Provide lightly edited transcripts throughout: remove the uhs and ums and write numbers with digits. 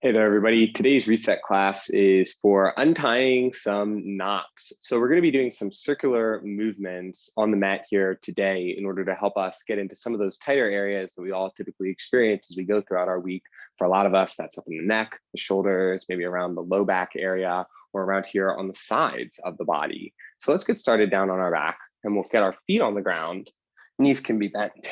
Hey there, everybody. Today's reset class is for untying some knots. So we're going to be doing some circular movements on the mat here today in order to help us get into some of those tighter areas that we all typically experience as we go throughout our week. For a lot of us, that's up in the neck, the shoulders, maybe around the low back area, or around here on the sides of the body. So let's get started down on our back, and we'll get our feet on the ground. Knees can be bent.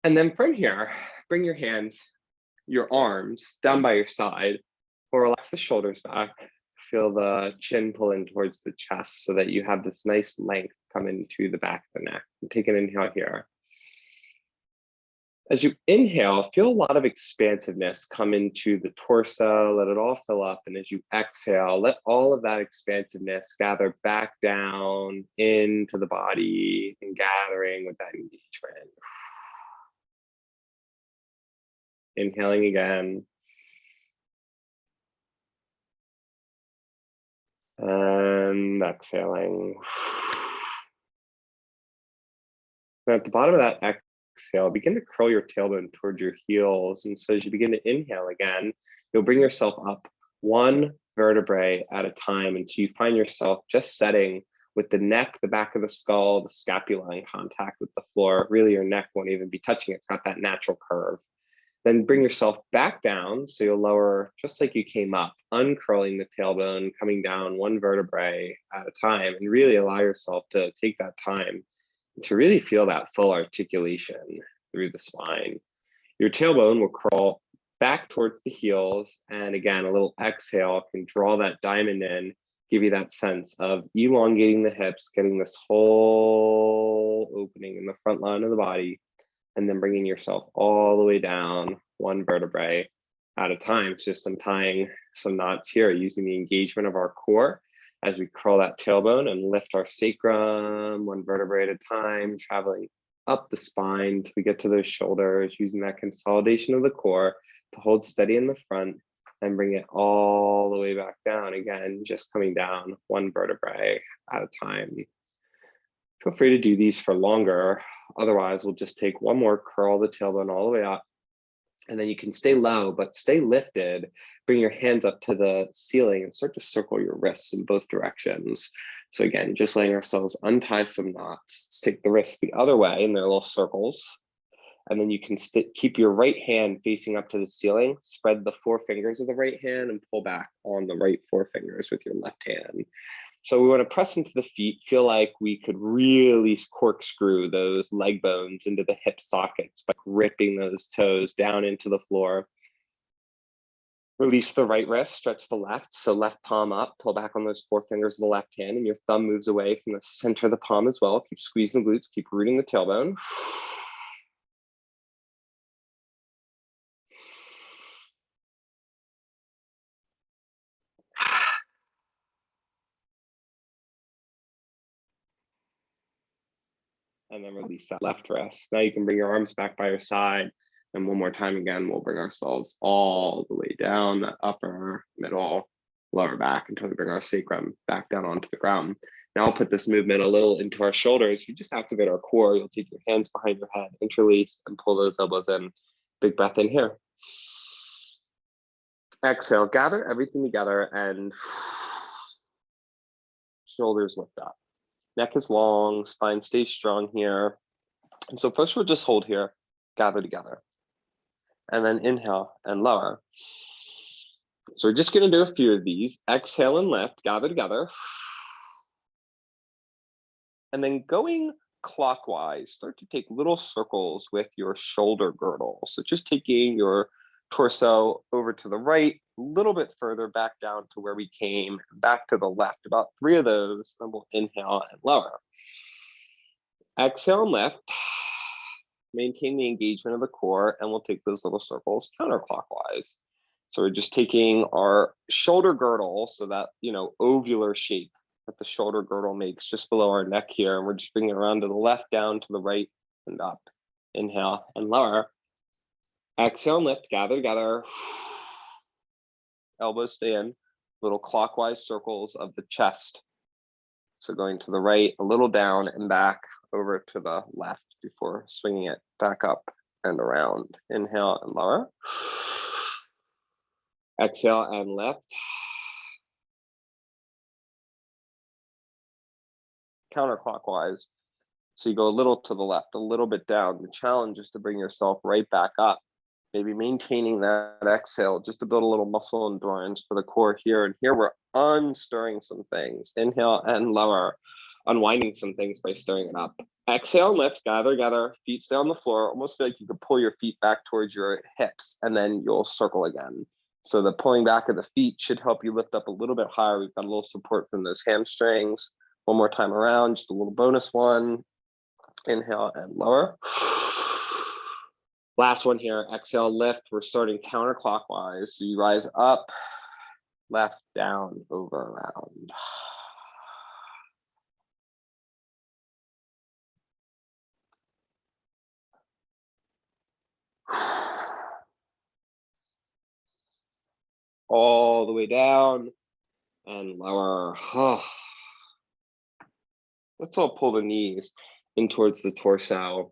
And then from here, bring your hands, your arms down by your side, or relax the shoulders back. Feel the chin pull in towards the chest so that you have this nice length come into the back of the neck. And take an inhale here. As you inhale, feel a lot of expansiveness come into the torso, let it all fill up. And as you exhale, let all of that expansiveness gather back down into the body and gathering with that engagement. Inhaling again. And exhaling. Now at the bottom of that exhale, begin to curl your tailbone towards your heels. And so as you begin to inhale again, you'll bring yourself up one vertebrae at a time until you find yourself just setting with the neck, the back of the skull, the scapula in contact with the floor. Really, your neck won't even be touching it. It's got that natural curve. Then bring yourself back down. So you'll lower just like you came up, uncurling the tailbone, coming down one vertebrae at a time, and really allow yourself to take that time to really feel that full articulation through the spine. Your tailbone will crawl back towards the heels. And again, a little exhale can draw that diamond in, give you that sense of elongating the hips, getting this whole opening in the front line of the body, and then bringing yourself all the way down one vertebrae at a time. It's just untying some knots here using the engagement of our core as we curl that tailbone and lift our sacrum one vertebrae at a time, traveling up the spine till we get to those shoulders, using that consolidation of the core to hold steady in the front and bring it all the way back down. Again, just coming down one vertebrae at a time. Feel free to do these for longer. Otherwise, we'll just take one more, curl the tailbone all the way up. And then you can stay low, but stay lifted. Bring your hands up to the ceiling and start to circle your wrists in both directions. So again, just letting ourselves untie some knots. Let's take the wrists the other way in their little circles. And then you can keep your right hand facing up to the ceiling. Spread the four fingers of the right hand and pull back on the right four fingers with your left hand. So we want to press into the feet, feel like we could really corkscrew those leg bones into the hip sockets by gripping those toes down into the floor. Release the right wrist, stretch the left. So left palm up, pull back on those four fingers of the left hand, and your thumb moves away from the center of the palm as well. Keep squeezing the glutes, keep rooting the tailbone. And then release that left wrist. Now you can bring your arms back by your side. And one more time again, we'll bring ourselves all the way down the upper, middle, lower back until we bring our sacrum back down onto the ground. Now I'll put this movement a little into our shoulders. You just activate our core. You'll take your hands behind your head, interlace, and pull those elbows in. Big breath in here. Exhale, gather everything together and shoulders lift up. Neck is long, spine stays strong here. And so first we'll just hold here, gather together. And then inhale and lower. So we're just gonna do a few of these. Exhale and lift, gather together. And then going clockwise, start to take little circles with your shoulder girdle. So just taking your torso over to the right, a little bit further back down to where we came, back to the left, about 3 of those, then we'll inhale and lower. Exhale and lift, maintain the engagement of the core, and we'll take those little circles counterclockwise. So we're just taking our shoulder girdle, so that, ovular shape that the shoulder girdle makes just below our neck here, and we're just bringing it around to the left, down to the right, and up. Inhale and lower. Exhale and lift, gather together. Elbows stay in, little clockwise circles of the chest. So going to the right, a little down and back over to the left before swinging it back up and around. Inhale and lower. Exhale and lift. Counterclockwise. So you go a little to the left, a little bit down. The challenge is to bring yourself right back up. Maybe maintaining that exhale just to build a little muscle endurance for the core here. And here we're unstirring some things. Inhale and lower. Unwinding some things by stirring it up. Exhale and lift, gather, feet stay on the floor. Almost feel like you could pull your feet back towards your hips and then you'll circle again. So the pulling back of the feet should help you lift up a little bit higher. We've got a little support from those hamstrings. One more time around, just a little bonus one. Inhale and lower. Last one here, exhale, lift. We're starting counterclockwise. So you rise up, left, down, over, around. All the way down and lower. Let's all pull the knees in towards the torso.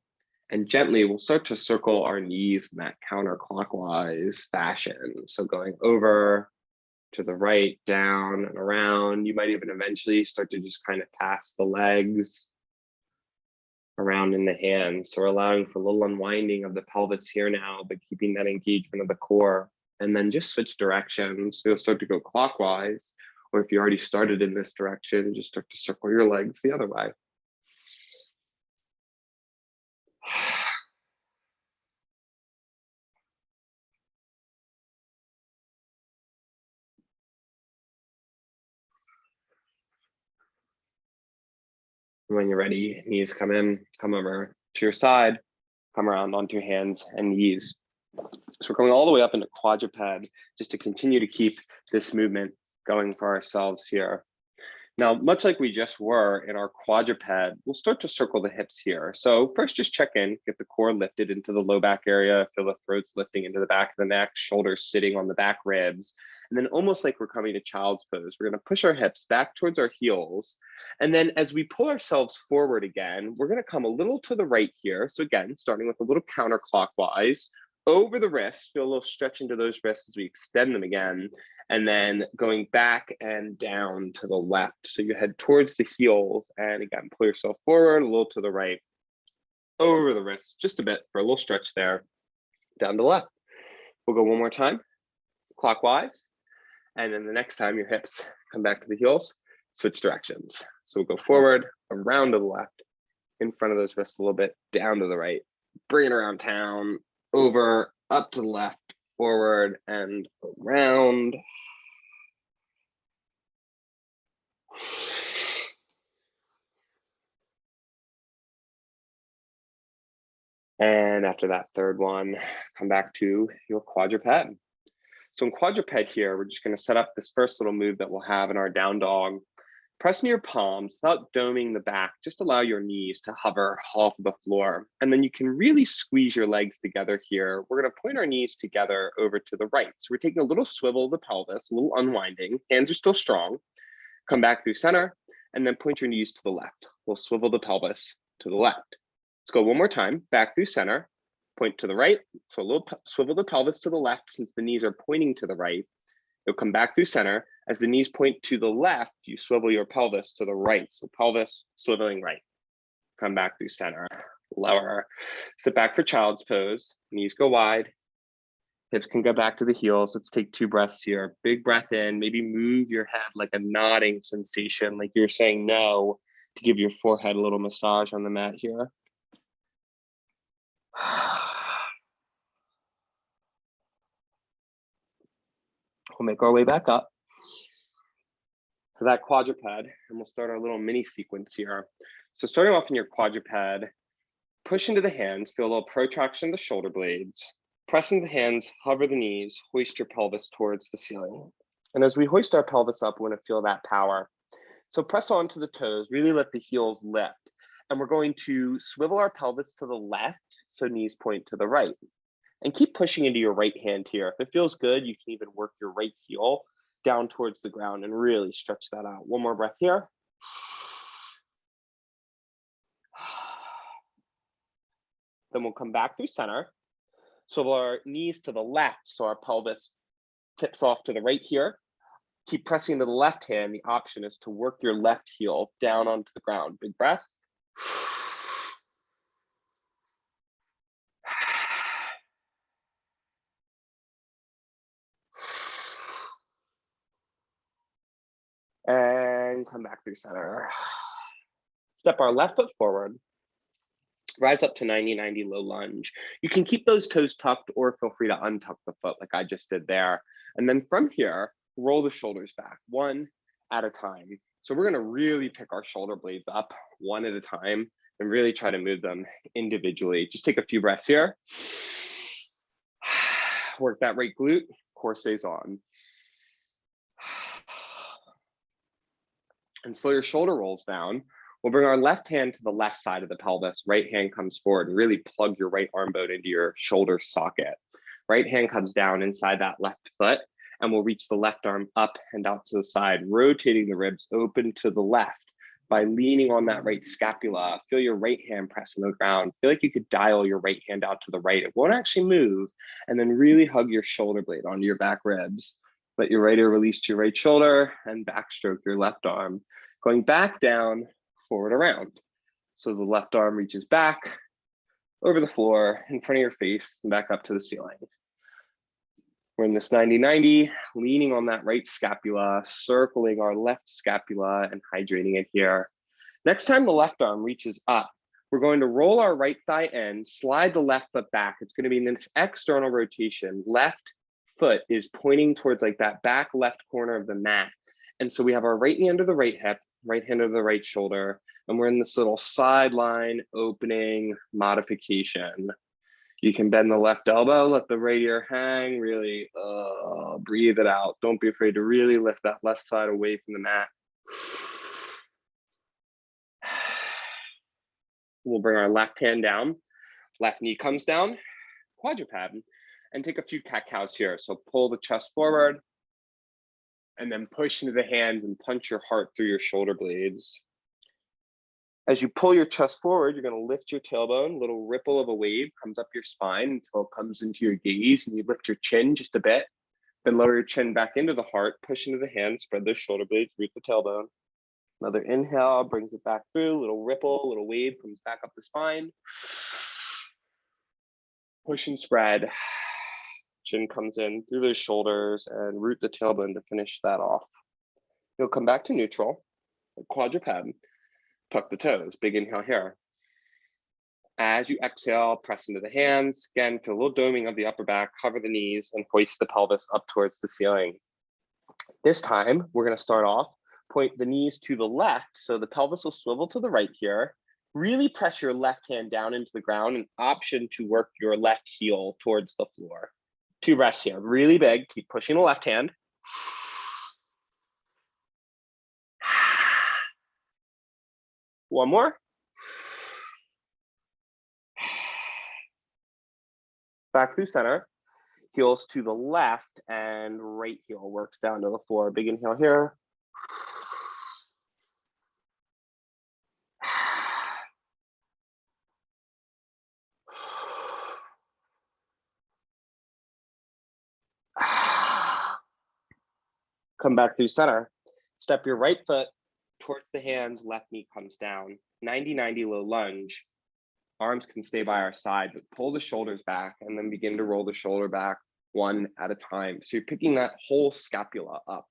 And gently, we'll start to circle our knees in that counterclockwise fashion. So going over to the right, down and around. You might even eventually start to just kind of pass the legs around in the hands. So we're allowing for a little unwinding of the pelvis here now, but keeping that engagement of the core. And then just switch directions. So you'll start to go clockwise, or if you already started in this direction, just start to circle your legs the other way. When you're ready, knees come in, come over to your side, come around onto your hands and knees. So we're going all the way up into quadruped just to continue to keep this movement going for ourselves here. Now, much like we just were in our quadruped, we'll start to circle the hips here. So first, just check in, get the core lifted into the low back area, feel the throats lifting into the back of the neck, shoulders sitting on the back ribs. And then almost like we're coming to child's pose, we're gonna push our hips back towards our heels. And then as we pull ourselves forward again, we're gonna come a little to the right here. So again, starting with a little counterclockwise, over the wrists, feel a little stretch into those wrists as we extend them again, and then going back and down to the left. So you head towards the heels and again, pull yourself forward, a little to the right, over the wrists, just a bit for a little stretch there, down to the left. We'll go one more time, clockwise. And then the next time your hips come back to the heels, switch directions. So we'll go forward, around to the left, in front of those wrists a little bit, down to the right, bring it around town, over, up to the left, forward and around. And after that third one, come back to your quadruped. So in quadruped here, we're just going to set up this first little move that we'll have in our down dog. Press into your palms without doming the back. Just allow your knees to hover off of the floor. And then you can really squeeze your legs together here. We're going to point our knees together over to the right. So we're taking a little swivel of the pelvis, a little unwinding. Hands are still strong. Come back through center and then point your knees to the left. We'll swivel the pelvis to the left. Let's go one more time. Back through center, point to the right. So a little swivel the pelvis to the left since the knees are pointing to the right. You'll come back through center. As the knees point to the left, you swivel your pelvis to the right. So pelvis swiveling right. Come back through center, lower. Sit back for child's pose. Knees go wide. Hips can go back to the heels. Let's take 2 breaths here. Big breath in, maybe move your head like a nodding sensation, like you're saying no, to give your forehead a little massage on the mat here. We'll make our way back up to that quadruped, and we'll start our little mini sequence here. So starting off in your quadruped, push into the hands, feel a little protraction of the shoulder blades. Press into the hands, hover the knees, hoist your pelvis towards the ceiling. And as we hoist our pelvis up, we want to feel that power. So press onto the toes, really let the heels lift. And we're going to swivel our pelvis to the left, so knees point to the right. And keep pushing into your right hand here. If it feels good, you can even work your right heel down towards the ground and really stretch that out. One more breath here. Then we'll come back through center. Swivel our knees to the left so our pelvis tips off to the right here. Keep pressing to the left hand. The option is to work your left heel down onto the ground. Big breath. And come back through center. Step our left foot forward. Rise up to 90-90 low lunge. You can keep those toes tucked or feel free to untuck the foot like I just did there. And then from here, roll the shoulders back one at a time. So we're going to really pick our shoulder blades up one at a time and really try to move them individually. Just take a few breaths here. Work that right glute, core stays on. And slow your shoulder rolls down. We'll bring our left hand to the left side of the pelvis. Right hand comes forward and really plug your right arm bone into your shoulder socket. Right hand comes down inside that left foot, and we'll reach the left arm up and out to the side, rotating the ribs open to the left by leaning on that right scapula. Feel your right hand press on the ground. Feel like you could dial your right hand out to the right. It won't actually move. And then really hug your shoulder blade onto your back ribs. Let your right ear release to your right shoulder and backstroke your left arm. Going back down, forward around. So the left arm reaches back over the floor in front of your face and back up to the ceiling. We're in this 90-90, leaning on that right scapula, circling our left scapula and hydrating it here. Next time the left arm reaches up, we're going to roll our right thigh in, slide the left foot back. It's going to be in this external rotation. Left foot is pointing towards like that back left corner of the mat. And so we have our right knee under the right hip, right hand over the right shoulder, and we're in this little sideline opening modification. You can bend the left elbow, let the right ear hang, really breathe it out. Don't be afraid to really lift that left side away from the mat. We'll bring our left hand down, left knee comes down, quadruped, and take a few cat-cows here. So pull the chest forward, and then push into the hands and punch your heart through your shoulder blades. As you pull your chest forward, you're going to lift your tailbone. A little ripple of a wave comes up your spine until it comes into your gaze, and you lift your chin just a bit. Then lower your chin back into the heart, push into the hands, spread those shoulder blades, root the tailbone. Another inhale brings it back through, little ripple, little wave comes back up the spine. Push and spread. Chin comes in through those shoulders and root the tailbone to finish that off. You'll come back to neutral, quadruped, tuck the toes, big inhale here. As you exhale, press into the hands. Again, feel a little doming of the upper back, cover the knees, and hoist the pelvis up towards the ceiling. This time, we're going to start off, point the knees to the left, so the pelvis will swivel to the right here. Really press your left hand down into the ground, an option to work your left heel towards the floor. 2 breaths here, really big. Keep pushing the left hand. One more. Back through center. Heels to the left and right heel works down to the floor. Big inhale here. Come back through center. Step your right foot towards the hands, left knee comes down. 90-90 low lunge. Arms can stay by our side, but pull the shoulders back and then begin to roll the shoulder back one at a time. So you're picking that whole scapula up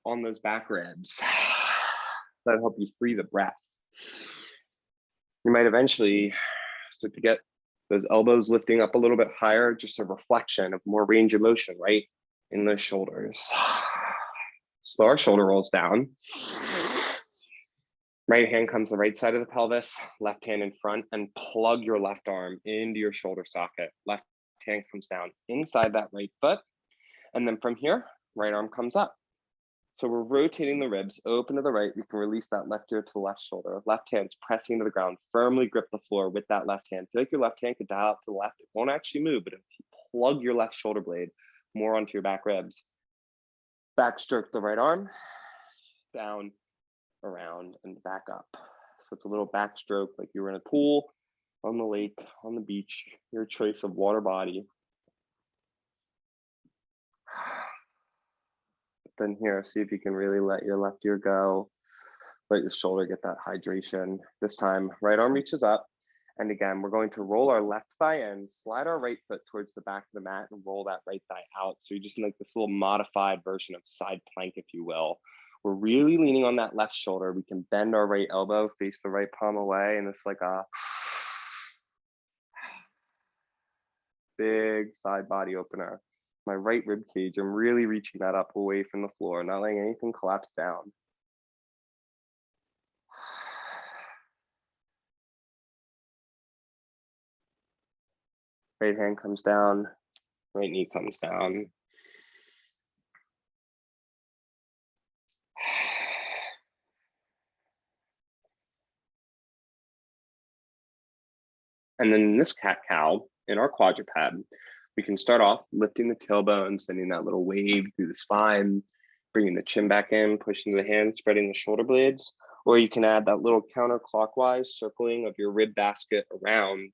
on those back ribs. That'll help you free the breath. You might eventually start to get those elbows lifting up a little bit higher, just a reflection of more range of motion, right? In those shoulders. Slow our shoulder rolls down. Right hand comes to the right side of the pelvis, left hand in front, and plug your left arm into your shoulder socket. Left hand comes down inside that right foot. And then from here, right arm comes up. So we're rotating the ribs open to the right. We can release that left ear to the left shoulder. Left hand's pressing to the ground. Firmly grip the floor with that left hand. Feel like your left hand could dial out to the left. It won't actually move, but if you plug your left shoulder blade more onto your back ribs, backstroke the right arm, down, around, and back up. So it's a little backstroke like you were in a pool, on the lake, on the beach, your choice of water body. in here. See if you can really let your left ear go. Let your shoulder get that hydration. This time, right arm reaches up. And again, we're going to roll our left thigh in, slide our right foot towards the back of the mat and roll that right thigh out. So you're just in like this little modified version of side plank, if you will. We're really leaning on that left shoulder. We can bend our right elbow, face the right palm away, and it's like a big side body opener. My right rib cage, I'm really reaching that up away from the floor, not letting anything collapse down. Right hand comes down, right knee comes down. And then in this cat-cow, in our quadruped, we can start off lifting the tailbone, sending that little wave through the spine, bringing the chin back in, pushing the hands, spreading the shoulder blades. Or you can add that little counterclockwise circling of your rib basket around.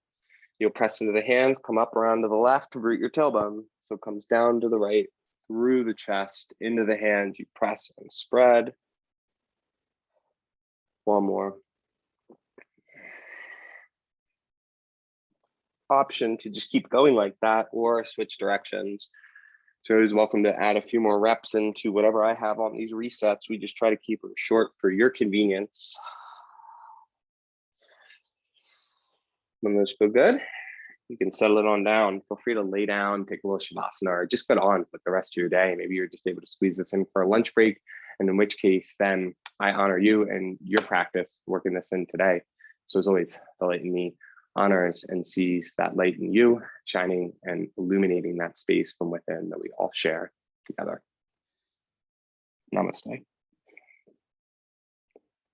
You'll press into the hands, come up around to the left, root your tailbone. So it comes down to the right, through the chest, into the hands. You press and spread. One more. Option to just keep going like that or switch directions. So you're always welcome to add a few more reps into whatever I have on these resets. We just try to keep them short for your convenience. When those feel good, you can settle it on down. Feel free to lay down, take a little shavasana, or just get on with the rest of your day. Maybe you're just able to squeeze this in for a lunch break, and in which case, then I honor you and your practice working this in today. So as always, the light in me honors and sees that light in you, shining and illuminating that space from within that we all share together. Namaste.